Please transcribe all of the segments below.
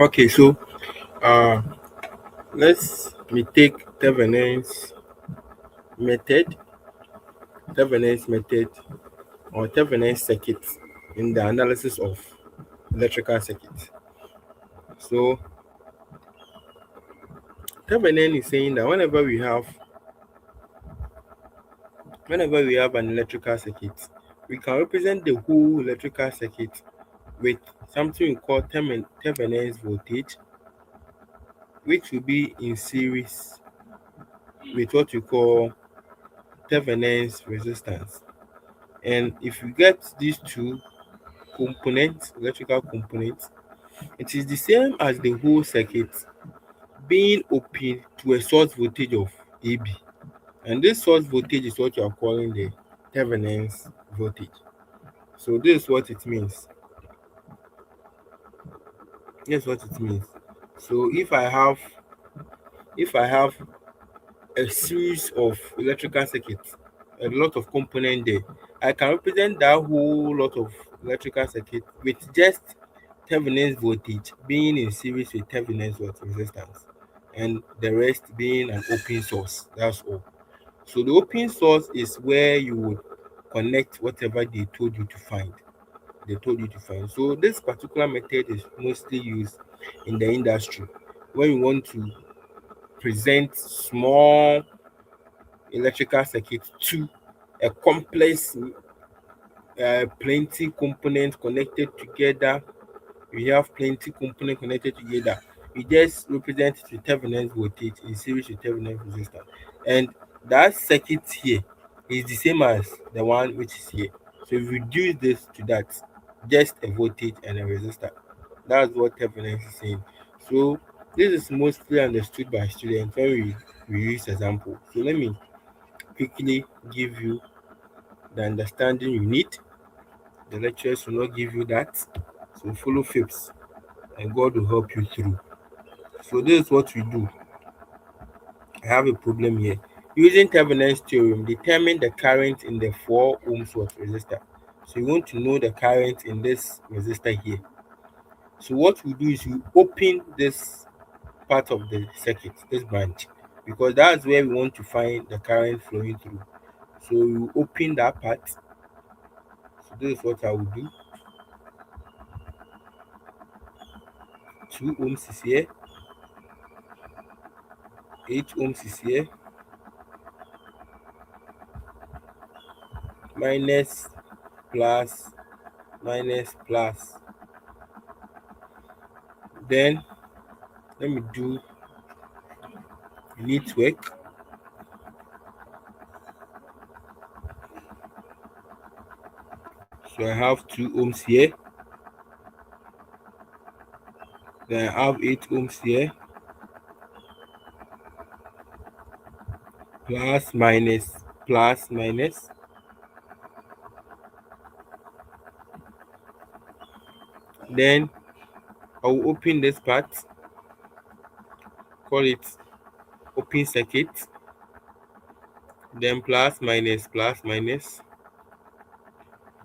Okay, so uh, let's me take method, Thevenin's method, or Thevenin's circuit in the analysis of electrical circuits. So Thevenin is saying that whenever we have an electrical circuit, we can represent the whole electrical circuit with something we call Thevenin's voltage, which will be in series with what we call Thevenin's resistance. And if you get these two components, electrical components, it is the same as the whole circuit being open to a source voltage of AB. And this source voltage is what you are calling the Thevenin's voltage. So this is what it means. Here's what it means. So if I have a series of electrical circuits, a lot of components there, I can represent that whole lot of electrical circuit with just Thevenin's voltage being in series with Thevenin's resistance, and the rest being an open source. That's all. So the open source is where you would connect whatever they told you to find. So this particular method is mostly used in the industry when you want to present small electrical circuit to a complex plenty components connected together. We have plenty components connected together. We just represent it with Thevenin's voltage in series with Thevenin's resistance. And that circuit here is the same as the one which is here. So if we reduce this to that, just a voltage and a resistor. That's what Thevenin is saying. So this is mostly understood by students when we use example. So let me quickly give you the understanding you need. The lecturers will not give you that. So follow FIPS and God will help you through. So this is what we do. I have a problem here. Using Thevenin's theorem, determine the current in the 4 ohms watt resistor. So you want to know the current in this resistor here. So what we do is we open this part of the circuit, this branch, because that's where we want to find the current flowing through. So you open that part. So this is what I will do. 2 ohms is here, 8 ohms is here, minus, plus, minus, plus. Then let me do network. So I have 2 ohms here, then I have 8 ohms here, plus, minus, plus, minus. Then I will open this part, call it open circuit, then plus, minus, plus, minus.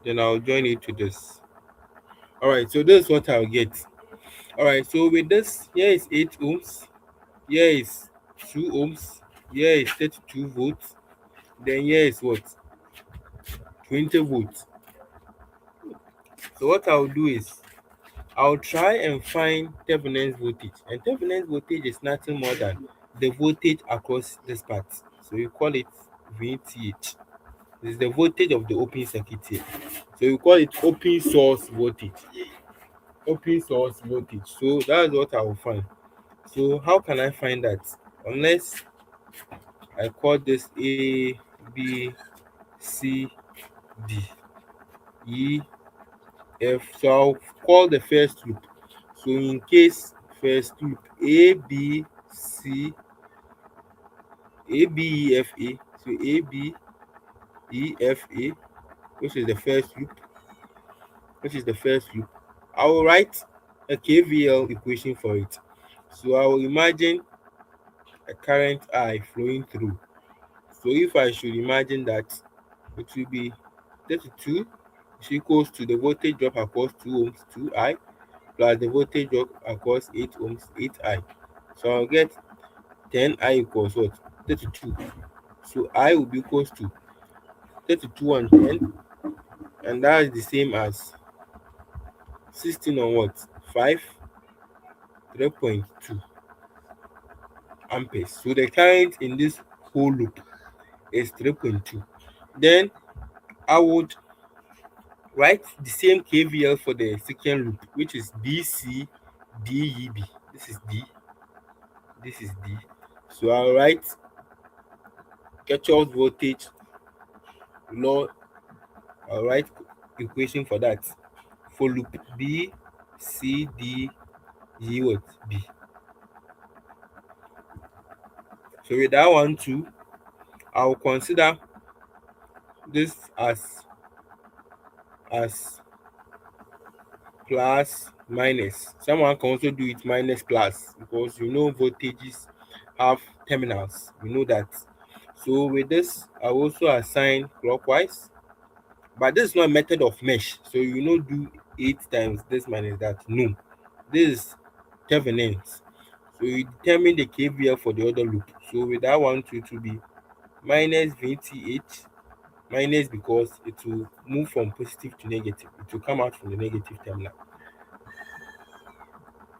Then I'll join it to this. All right, so this is what I'll get. All right, so with this, here is 8 ohms, here is 2 ohms, here is 32 volts, then here is what? 20 volts. So what I'll do is I'll try and find Thevenin's voltage, and Thevenin's voltage is nothing more than the voltage across this part. So you call it VTH. This is the voltage of the open circuit here. So you call it open source voltage. Open source voltage. So that's what I will find. So how can I find that? Unless I call this A, B, C, D, E, F. So I'll call the first loop. So in case first loop A, B, C, A, B, E, F, A. So A, B, E, F, A, which is the first loop, I will write a KVL equation for it. So I will imagine a current I flowing through. So if I should imagine that it will be 32 is equals to the voltage drop across 2 ohms 2I, plus the voltage drop across 8 ohms 8I. So I'll get 10I equals what? 32. So I will be equals to 32 and 10, and that is the same as 16 on what? 5, 3.2 amperes. So the current in this whole loop is 3.2. Then I would write the same KVL for the second loop, which is BC DEB. This is D, this is D. So I'll write Kirchhoff's voltage law. I'll write equation for that. For loop B, C, D, E, what? B. So with that one too, I'll consider this as plus minus. Someone can also do it minus plus because you know voltages have terminals. You know that. So with this, I also assign clockwise, but this is not a method of mesh. So you know do 8 times this minus that. No, this is Thevenin's. So you determine the KVL for the other loop. So with that one too, to be minus VTH minus because it will move from positive to negative. It will come out from the negative terminal.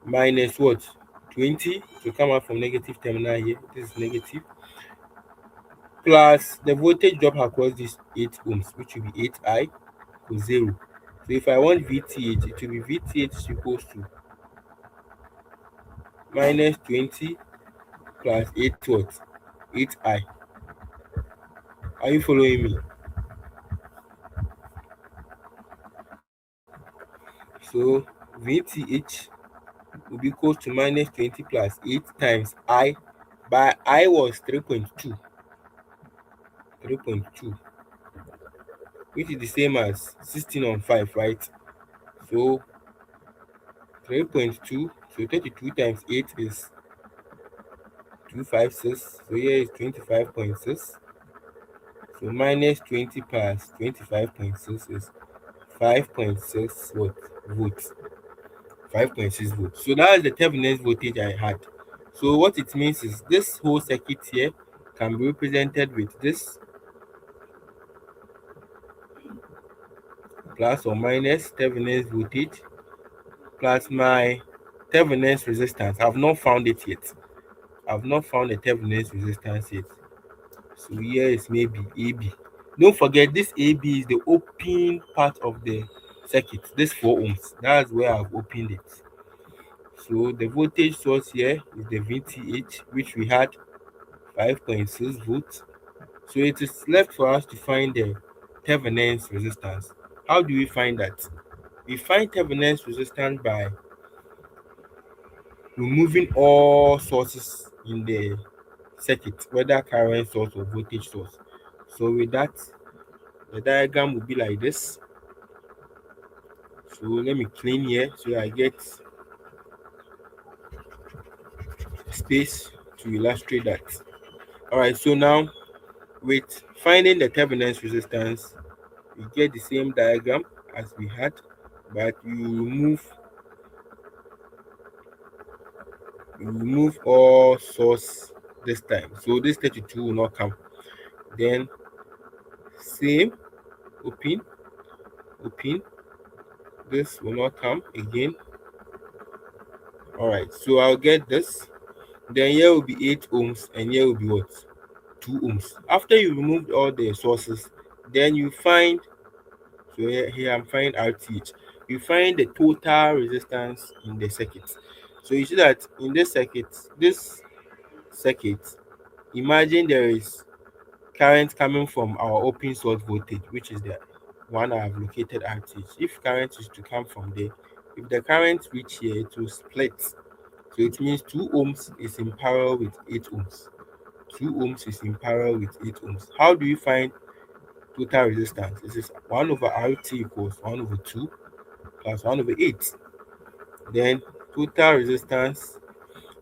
Minus what? 20 to come out from negative terminal here. This is negative. Plus the voltage drop across this 8 ohms, which will be 8I to 0. So if I want VTH, it will be VTH equals to minus 20 plus 8 what? 8I. Are you following me? So VTH will be equal to minus 20 plus 8 times I, by I was 3.2, 3.2, which is the same as 16 on 5, right? So 3.2, so 32 times 8 is 256. So here is 25.6. So minus 20 plus 25.6 is 5.6 what? Volts. 5.6 volts. So that is the Thevenin's voltage I had. So what it means is this whole circuit here can be represented with this plus or minus Thevenin's voltage plus my Thevenin's resistance. I've not found it yet. I've not found the Thevenin's resistance yet. So here is maybe AB. Don't forget this AB is the open part of the circuit. This 4 ohms. That's where I've opened it. So the voltage source here is the VTH, which we had 5.6 volts. So it is left for us to find the Thevenin's resistance. How do we find that? We find Thevenin's resistance by removing all sources in the circuit, whether current source or voltage source. So with that, the diagram will be like this. So let me clean here so I get space to illustrate that. All right, so now with finding the Thevenin's resistance, we get the same diagram as we had, but you remove all source this time. So this 32 will not come. Then same, open, open. This will not come again. All right, so I'll get this. Then here will be 8 ohms, and here will be what? 2 ohms. After you removed all the sources, then you find, so here I'm finding RTH. You find the total resistance in the circuit. So you see that in this circuit, imagine there is current coming from our open source voltage, which is the one I have located RTH. If current is to come from there, if the current reach here, it will split. So it means 2 ohms is in parallel with 8 ohms. 2 ohms is in parallel with 8 ohms. How do you find total resistance? This is 1 over RT equals 1 over 2 plus 1 over 8. Then total resistance,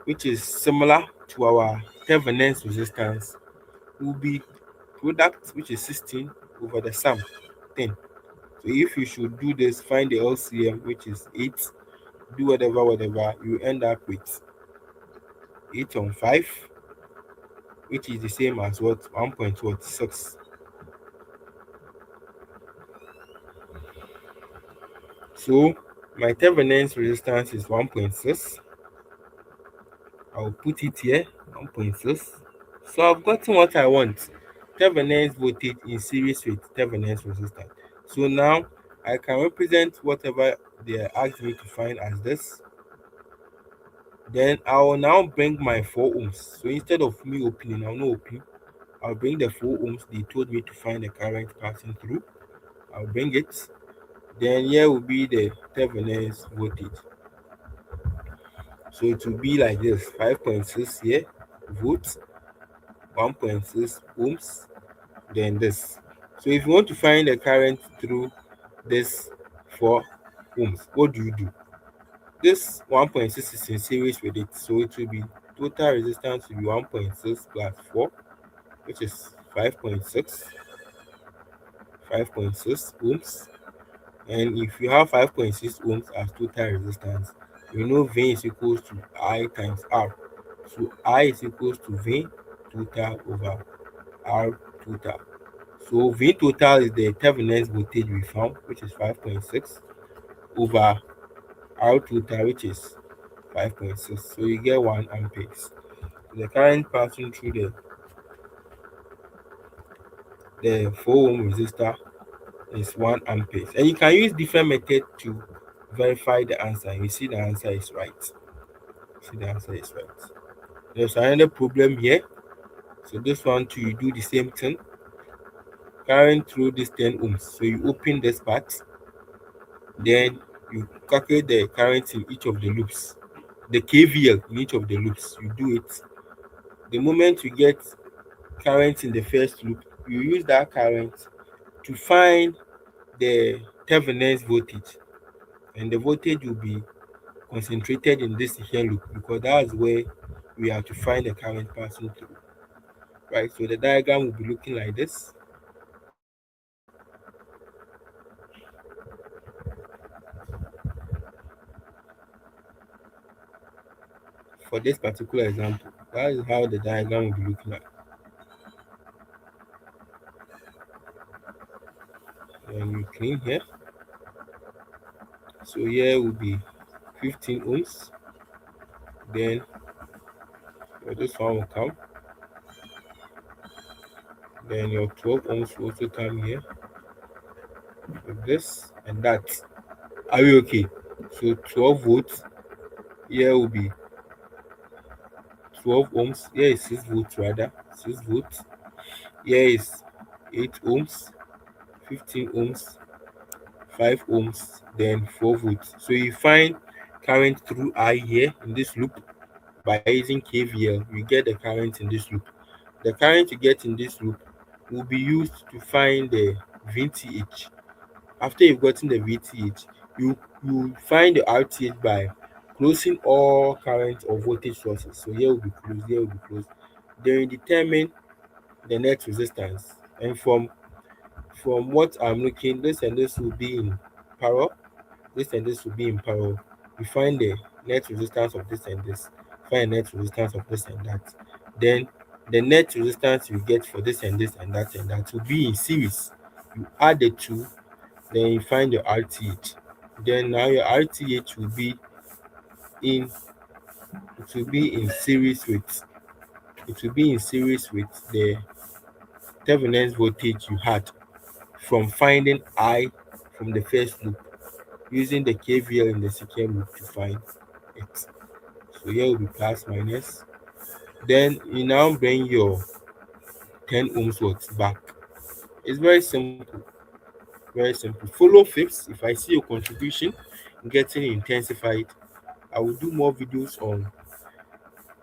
which is similar to our Thevenin's resistance, will be product, which is 16 over the sum 10. So if you should do this, find the LCM, which is 8 do whatever, you end up with 8 on 5, which is the same as what 1.6. So my Thevenin's resistance is 1.6. I'll put it here, 1.6. So I've gotten what I want. Thevenin's voltage in series with Thevenin's resistance. So now I can represent whatever they asked me to find as this. Then I will now bring my 4 ohms. So instead of me opening, I'll not open. I'll bring the 4 ohms they told me to find the current passing through. I'll bring it. Then here will be the Thevenin's voltage. So it will be like this: 5.6 here, volts, 1.6 ohms, then this. So if you want to find the current through this 4 ohms, what do? This 1.6 is in series with it, so it will be total resistance will be 1.6 plus 4, which is 5.6, 5.6 ohms. And if you have 5.6 ohms as total resistance, we know V is equals to I times R. So I is equals to V total over R total. So V total is the Thevenin's voltage we found, which is 5.6, over R total, which is 5.6. So you get 1 amperes. The current passing through the 4 ohm resistor is 1 amperes. And you can use different method to verify the answer. You see the answer is right. See the answer is right. There's another problem here. So this one too, you do the same thing. Current through this 10 ohms. So you open this part, then you calculate the current in each of the loops. The KVL in each of the loops. You do it. The moment you get current in the first loop, you use that current to find the Thevenin's voltage. And the voltage will be concentrated in this here loop, because that's where we have to find the current passing through. Right, so the diagram will be looking like this. For this particular example, that is how the diagram will be looking like. Then you clean here. So here will be 15 ohms. Then this one will come. Then your 12 ohms will also come here with this and that. Are we okay? So 12 volts here will be 12 ohms. Here is 6 volts rather. 6 volts. Here is 8 ohms, 15 ohms, 5 ohms, then 4 volts. So you find current through I here in this loop by using KVL. You get the current in this loop. The current you get in this loop will be used to find the VTH. After you've gotten the VTH, you find the RTH by closing all current or voltage sources. So here will be closed, here will be closed. Then you determine the net resistance. And from what I'm looking, this and this will be in parallel. This and this will be in parallel. You find the net resistance of this and this. Find the net resistance of this and that. Then the net resistance you get for this and that will be in series. You add the two, then you find your RTH. Then now your RTH in will be in series with the Thevenin's voltage you had from finding I from the first loop, using the KVL in the second loop to find it. So here will be plus minus. Then you now bring your 10 ohms words back. It's very simple. Very simple. Follow fifths. If I see your contribution getting intensified, I will do more videos on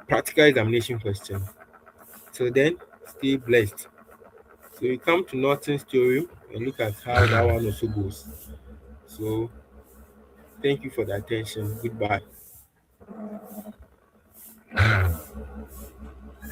practical examination questions. Till then, stay blessed. So we come to Norton's theorem and look at how that one also goes. So thank you for the attention. Goodbye.